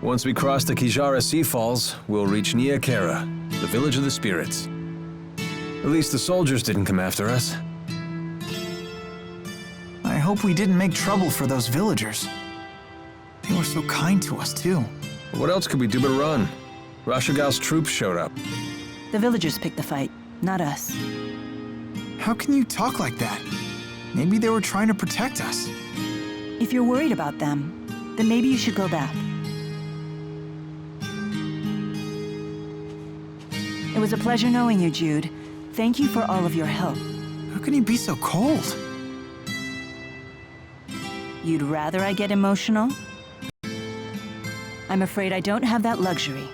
Once we cross the Kijara Sea Falls, we'll reach Niakara, the village of the spirits. At least the soldiers didn't come after us. I hope we didn't make trouble for those villagers. They were so kind to us, too. What else could we do but run? Rashigal's troops showed up. The villagers picked the fight, not us. How can you talk like that? Maybe they were trying to protect us. If you're worried about them, then maybe you should go back. It was a pleasure knowing you, Jude. Thank you for all of your help. How can you be so cold? You'd rather I get emotional? I'm afraid I don't have that luxury.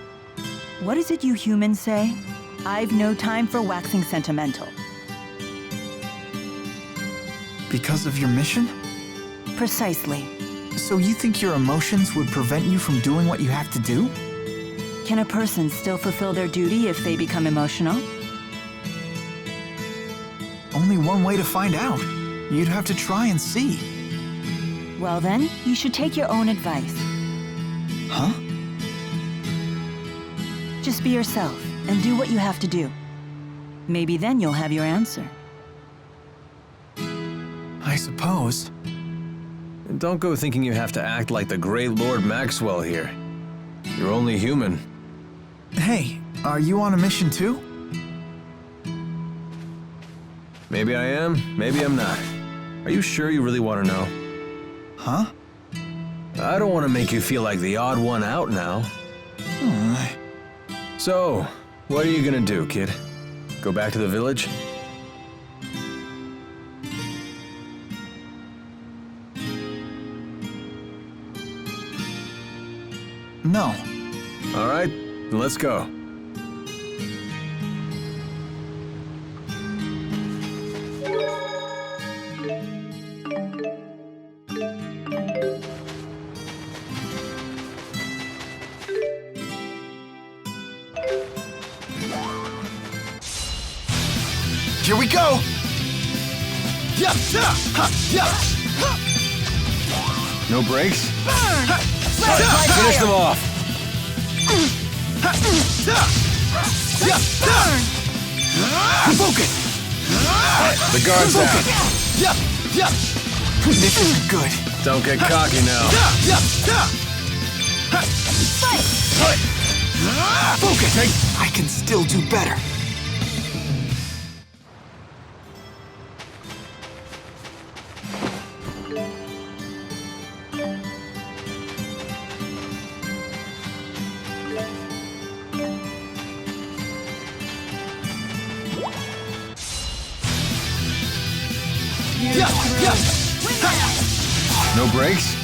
What is it you humans say? I've no time for waxing sentimental. Because of your mission? Precisely. So you think your emotions would prevent you from doing what you have to do? Can a person still fulfill their duty if they become emotional? Only one way to find out. You'd have to try and see. Well then, you should take your own advice. Huh? Just be yourself and do what you have to do. Maybe then you'll have your answer. I suppose. And don't go thinking you have to act like the great Lord Maxwell here. You're only human. Hey, are you on a mission too? Maybe I am, maybe I'm not. Are you sure you really want to know? Huh? I don't want to make you feel like the odd one out now. So, what are you gonna do, kid? Go back to the village? No. All right, then let's go. Here we go! No breaks? Burn! Finish them off! Focus! The guard's down. This isn't good. Don't get cocky now. Focus! I can still do better. No breaks?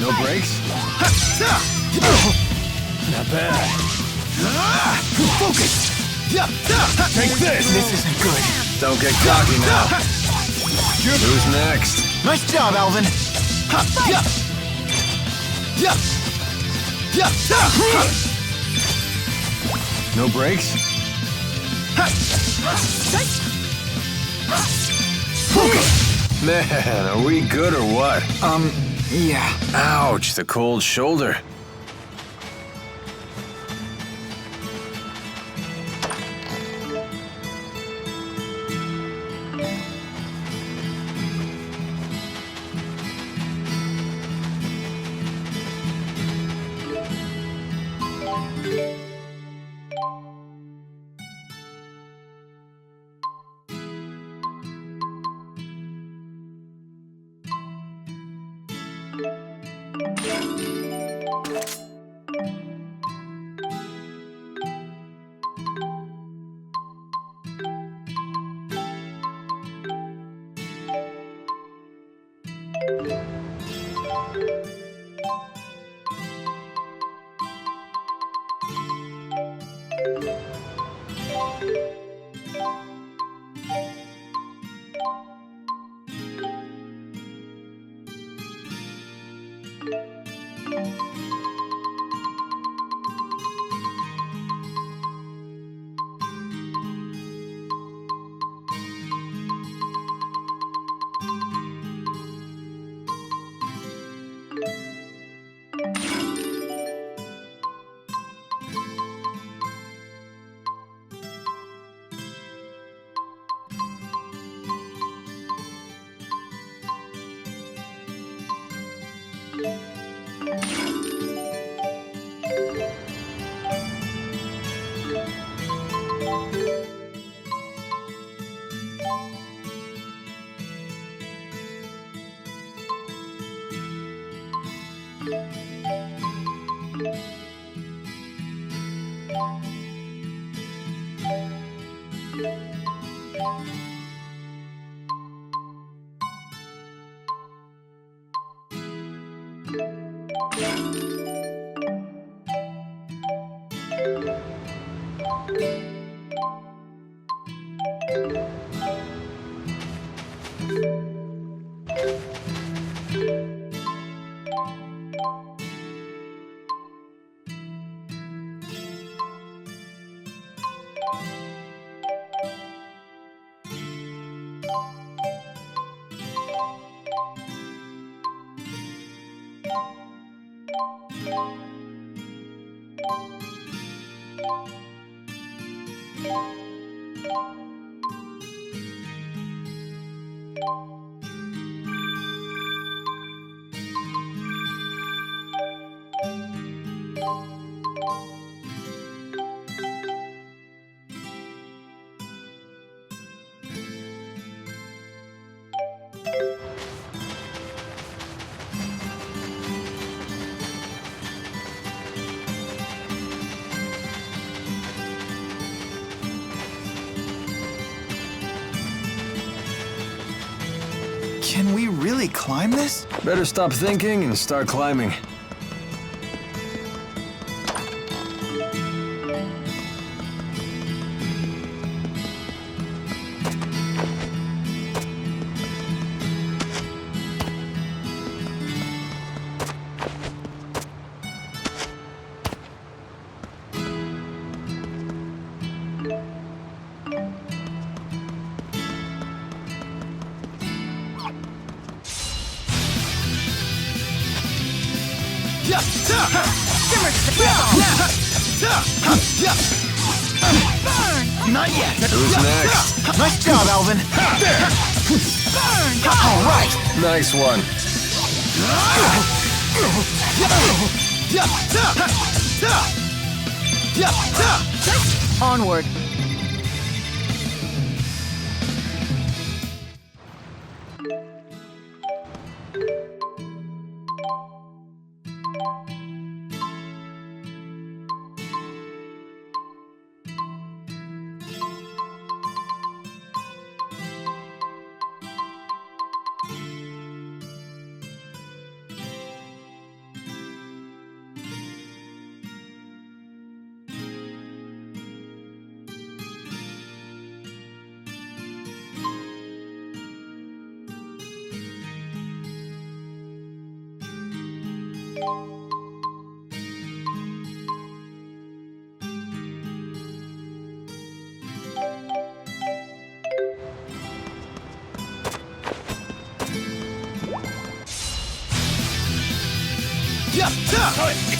No breaks? Not bad. Focus! Take this! This isn't good. Don't get cocky now. Who's next? Nice job, Alvin. No breaks? Man, are we good or what? Yeah. Ouch, the cold shoulder. Can we really climb this? Better stop thinking and start climbing. Not yet. Who's next? Nice job, Alvin. Burn! All right. Nice one. Onward.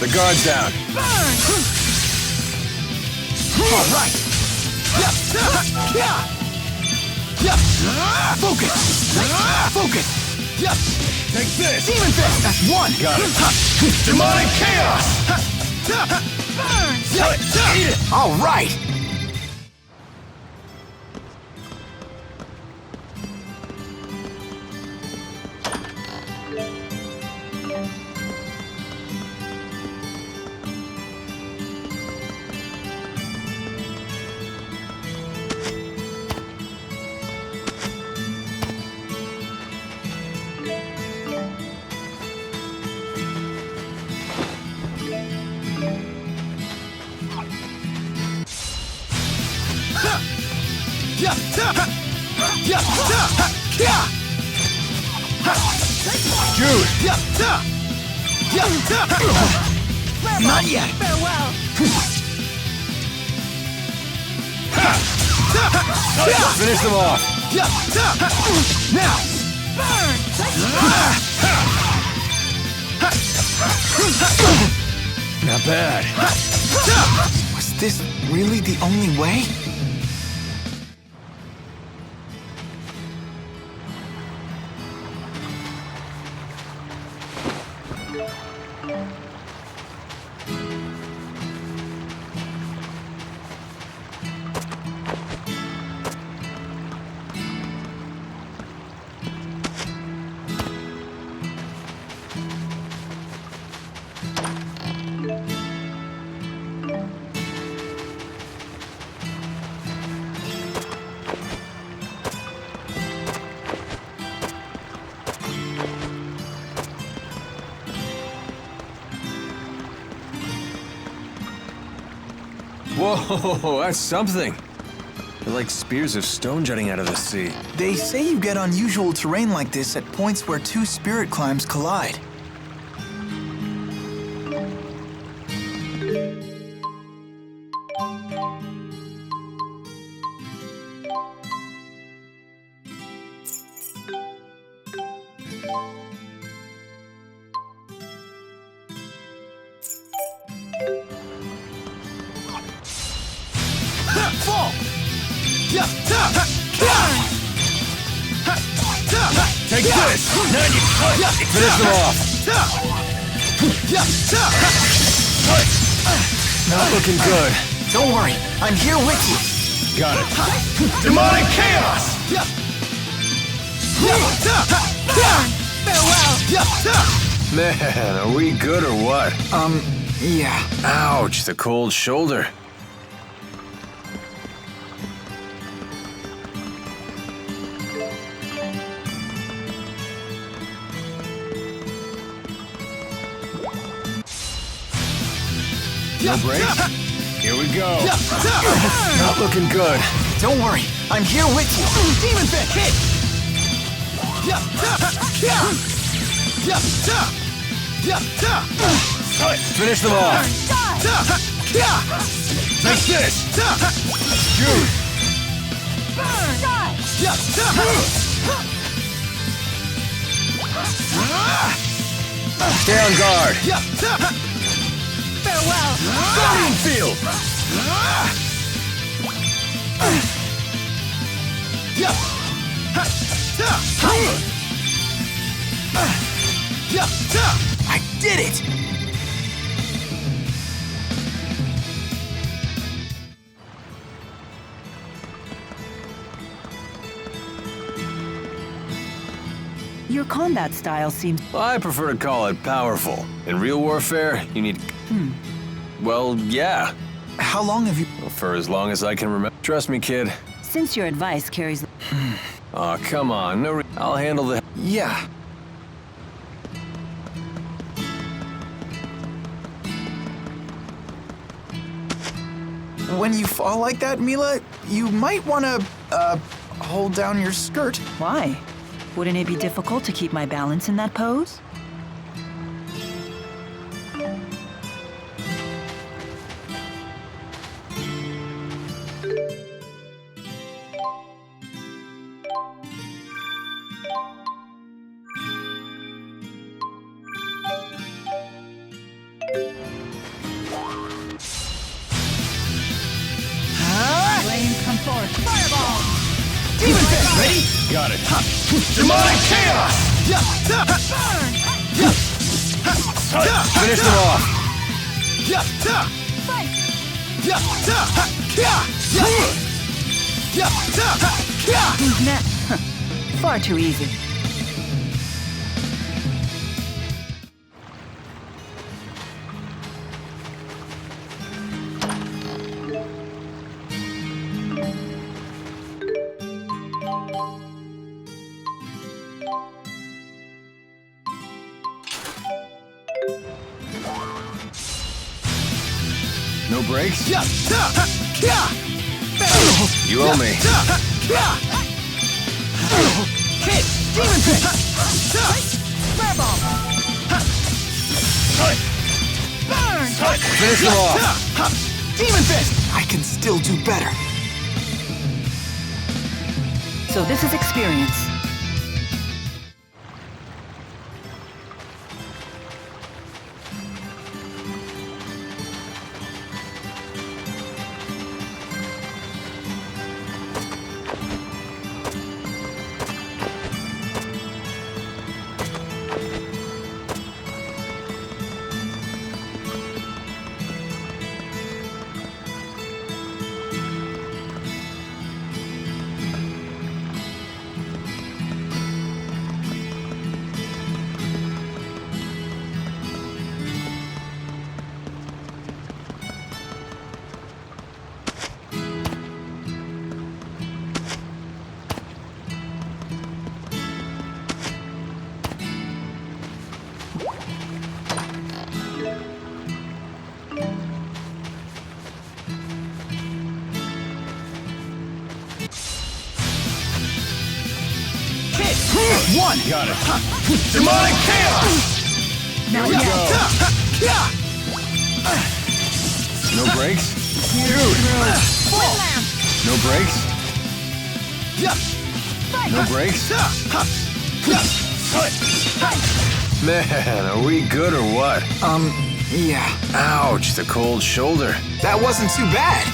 The guard's down. All right. Focus. Focus. Take this. Demon Fist. That's one. Got it. Demonic chaos. Eat it. All right. Jude. Not yet. Farewell. Finish them off. Now. Not bad. Was this really the only way? Whoa, that's something. They're like spears of stone jutting out of the sea. They say you get unusual terrain like this at points where two spirit climbs collide. Fall! Take this! Finish them off! Not looking good. Don't worry, I'm here with you. Got it. Demonic chaos! Man, are we good or what? Yeah. Ouch, the cold shoulder. No break? Here we go. Not looking good. Don't worry, I'm here with you. Demon Fist! Hit! Finish them off. Take this! Shoot. Stay on guard. Farewell! Guardian Field! I did it! Your combat style seems... I prefer to call it powerful. In real warfare, you need... Well, yeah. How long have you... For as long as I can remember. Trust me, kid. Since your advice carries... Aw, come on. I'll handle the... Yeah. When you fall like that, Mila, you might want to, hold down your skirt. Why? Wouldn't it be difficult to keep my balance in that pose? Flames come forth. Fireball! Demon Fist! Ready? Got it. Demonic chaos! Finish them off. Who's next? Far too easy. No breaks? You owe me. Hit! Demon Fist! Fireball! Burn! Finish them off. Demon Fist! I can still do better. So this is experience. One! Got it. Demonic chaos! Not we yet. go. No brakes? No brakes? No brakes? Man, are we good or what? Yeah. Ouch, the cold shoulder. That wasn't too bad.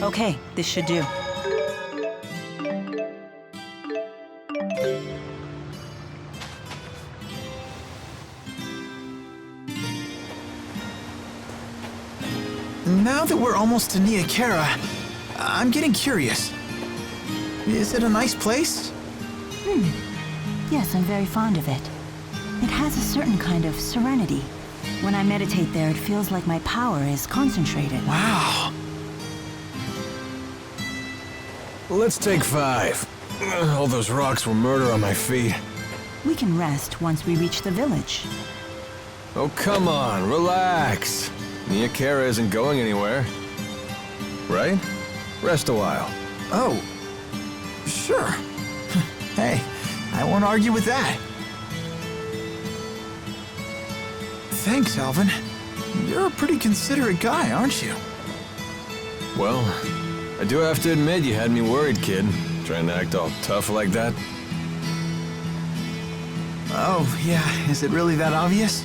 Okay, this should do. Now that we're almost to Nia Kara, I'm getting curious. Is it a nice place? Yes, I'm very fond of it. It has a certain kind of serenity. When I meditate there, it feels like my power is concentrated. Wow. Let's take 5. All those rocks were murder on my feet. We can rest once we reach the village. Oh, come on, relax. Nia Kara isn't going anywhere. Right? Rest a while. Oh, sure. Hey, I won't argue with that. Thanks, Alvin. You're a pretty considerate guy, aren't you? Well, I do have to admit you had me worried, kid. Trying to act all tough like that. Oh, yeah, is it really that obvious?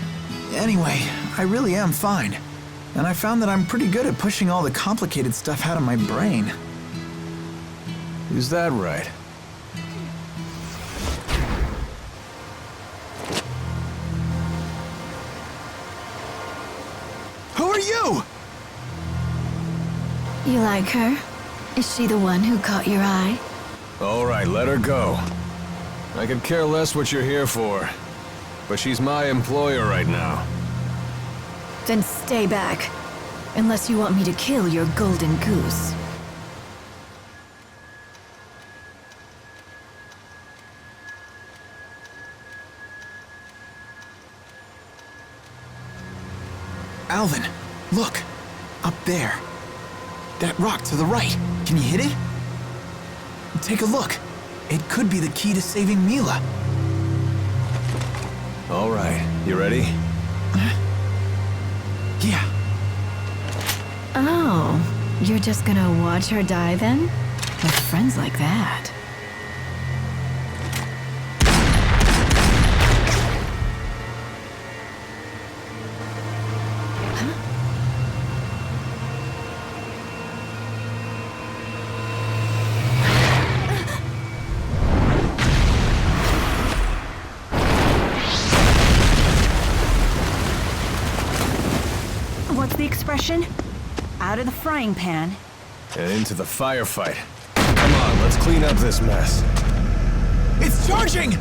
Anyway, I really am fine. And I found that I'm pretty good at pushing all the complicated stuff out of my brain. Is that right? Who are you? You like her? Is she the one who caught your eye? All right, let her go. I could care less what you're here for. But she's my employer right now. Then stay back. Unless you want me to kill your golden goose. Alvin, look. Up there. That rock to the right. Can you hit it? Take a look. It could be the key to saving Mila. All right, you ready? Yeah. Oh, you're just gonna watch her die then? With friends like that. What's the expression? Out of the frying pan. And into the firefight. Come on, let's clean up this mess. It's charging!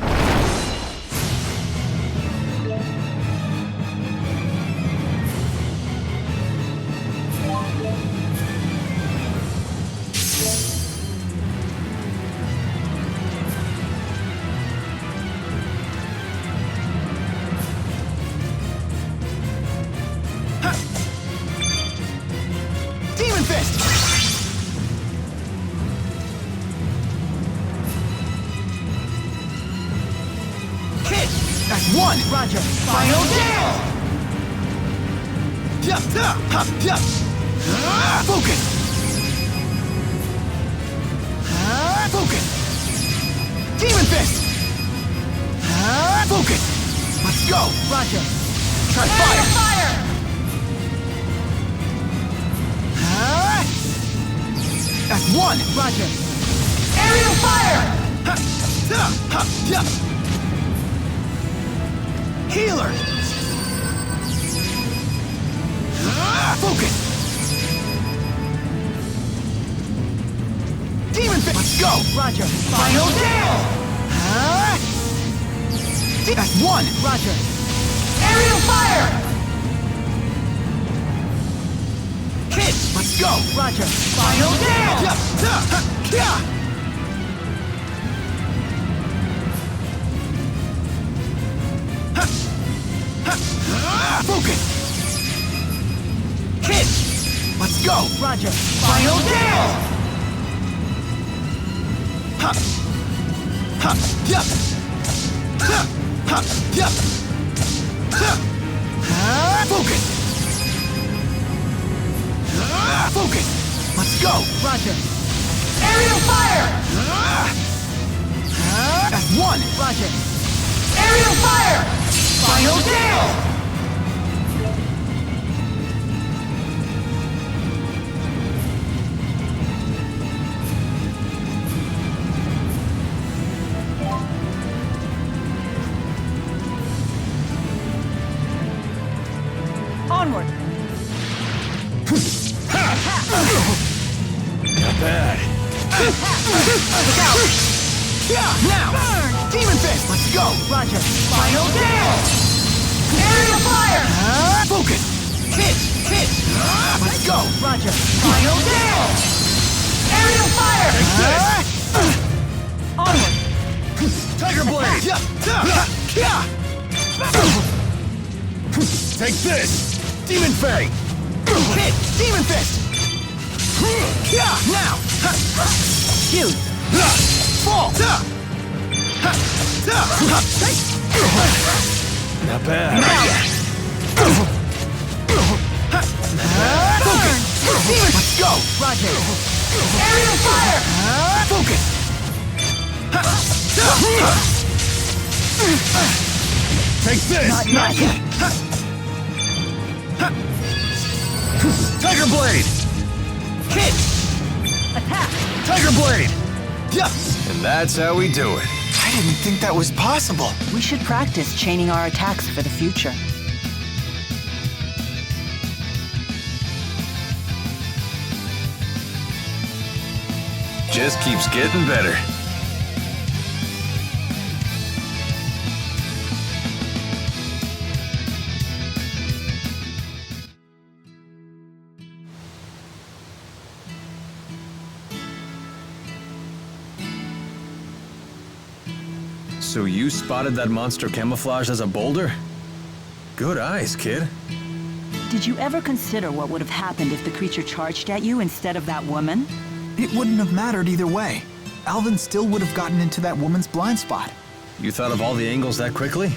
Focus! Focus! Demon Fist! Focus! Let's go! Roger. Try fire! That's one! Roger. Aerial fire! Healer! Focus! Demon Fist! Let's go! Roger. Final nail! That's one! Roger. Aerial fire! Hit! Let's go! Roger. Final nail! Focus! Hit! Let's go! Roger. Final nail! Ha! Ha! Yup! Ha! Ha! Yup! Ha! Focus! Focus! Let's go! Roger. Aerial fire! That's one! Roger. Aerial fire! Final nail! Onward. Not bad. Look out! Now! Burn! Demon Fist! Let's go! Roger. Final nail! Aerial fire! Focus! Hit! Hit! Let's go! Roger. Final nail! Aerial fire! Onward. Tiger Blade! Take this! Demon Fang! Hit! Demon Fist! Now! Shoot. Fall! Not bad. Focus! Demon! Let's go! Roger. Aerial fire! Focus! Take this! Not yet. Tiger Blade! Hit! Attack. Tiger Blade! Yup! And that's how we do it. I didn't think that was possible. We should practice chaining our attacks for the future. Just keeps getting better. So you spotted that monster camouflaged as a boulder? Good eyes, kid. Did you ever consider what would have happened if the creature charged at you instead of that woman? It wouldn't have mattered either way. Alvin still would have gotten into that woman's blind spot. You thought of all the angles that quickly?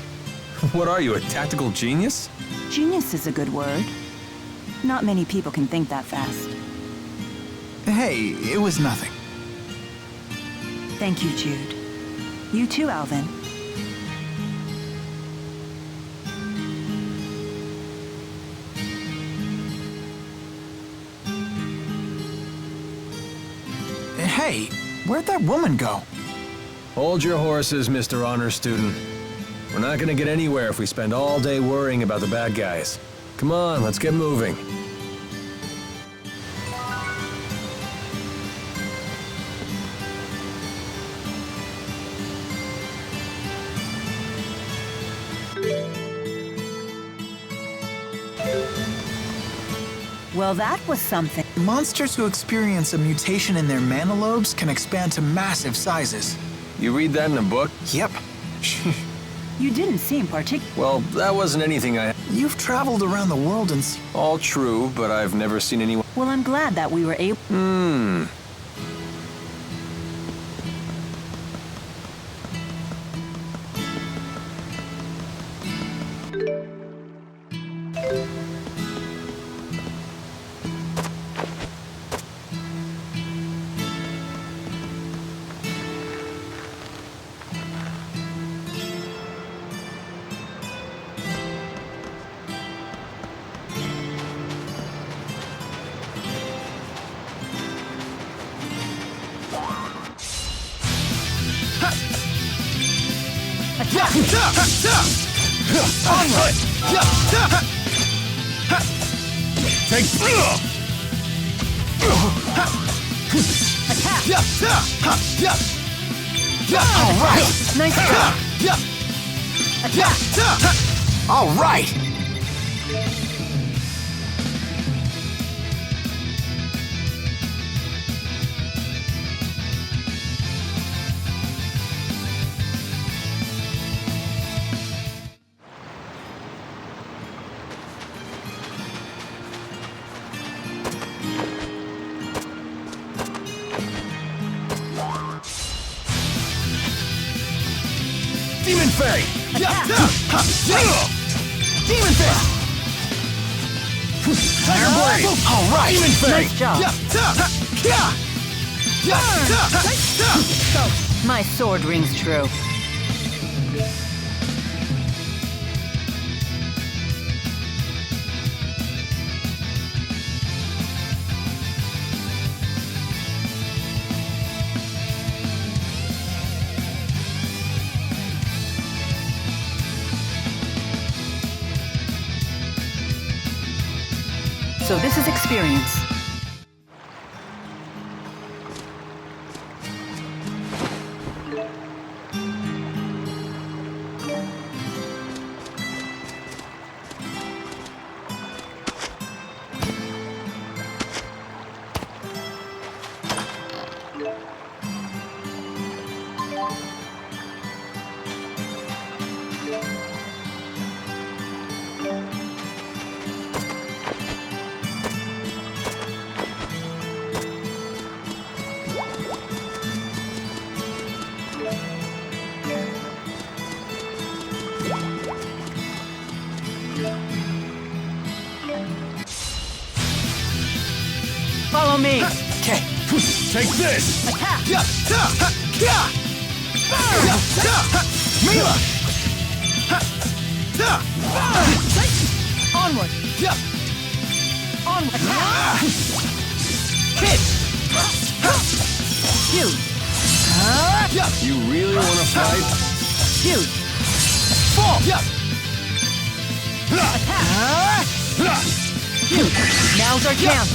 What are you, a tactical genius? Genius is a good word. Not many people can think that fast. Hey, it was nothing. Thank you, Jude. You too, Alvin. Hey, where'd that woman go? Hold your horses, Mr. Honor Student. We're not gonna get anywhere if we spend all day worrying about the bad guys. Come on, let's get moving. Well, that was something. Monsters who experience a mutation in their mana lobes can expand to massive sizes. You read that in a book? Yep. You didn't seem particular. Well, that wasn't anything I... You've traveled around the world and All true, but I've never seen anyone... Well, I'm glad that we were able. Onward! Take. All right! Nice job. All right! Demon Fang. Demon Fist! Tiger Blade. All right! Demon Fang. Nice job. My sword rings true. So this is experience. Follow me. Okay. Take this. Attack. Mila! Onward. Onward. Attack. Hit! Shoot. You really want to fight? Shoot. Fall! Attack. Shoot. Now's our chance.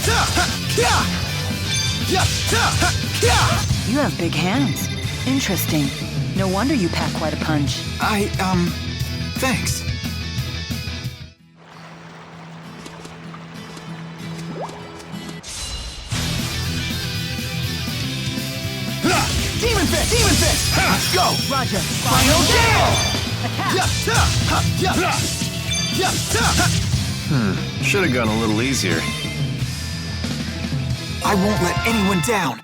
You have big hands. Interesting. No wonder you pack quite a punch. Thanks. Demon Fist! Demon Fist! Let's go! Roger. Final Gale! Attack. Should have gone a little easier. I won't let anyone down.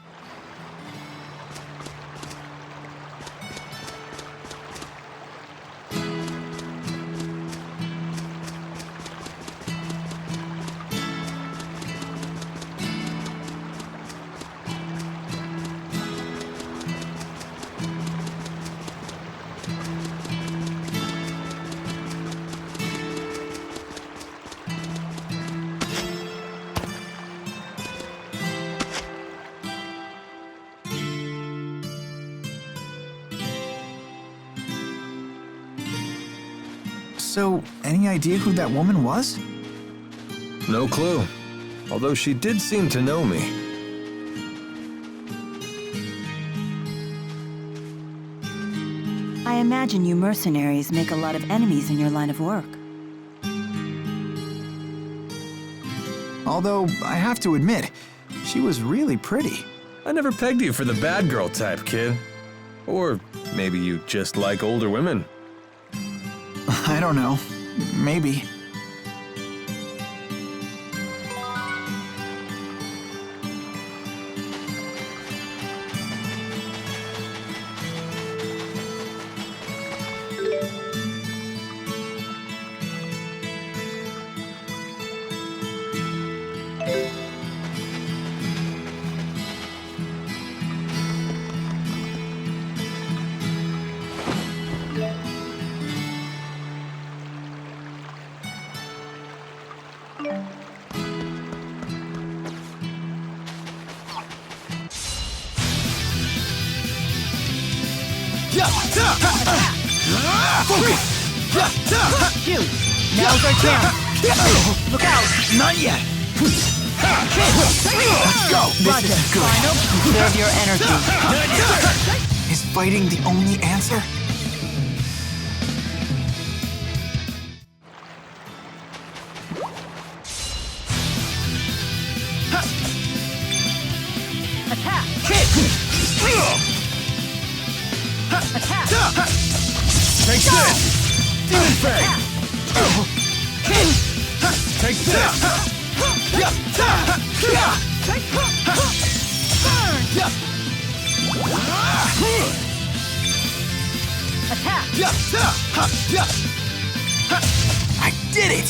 So, any idea who that woman was? No clue. Although she did seem to know me. I imagine you mercenaries make a lot of enemies in your line of work. Although, I have to admit, she was really pretty. I never pegged you for the bad girl type, kid. Or maybe you just like older women. I don't know. Maybe. Focus! Shoot! Now's our chance! Look out! Not yet! Let's go! This Roger. is good. Final, conserve your energy. Is fighting the only answer? Attack! Attack! Take this! Demon Fang! Take this! Attack! I did it!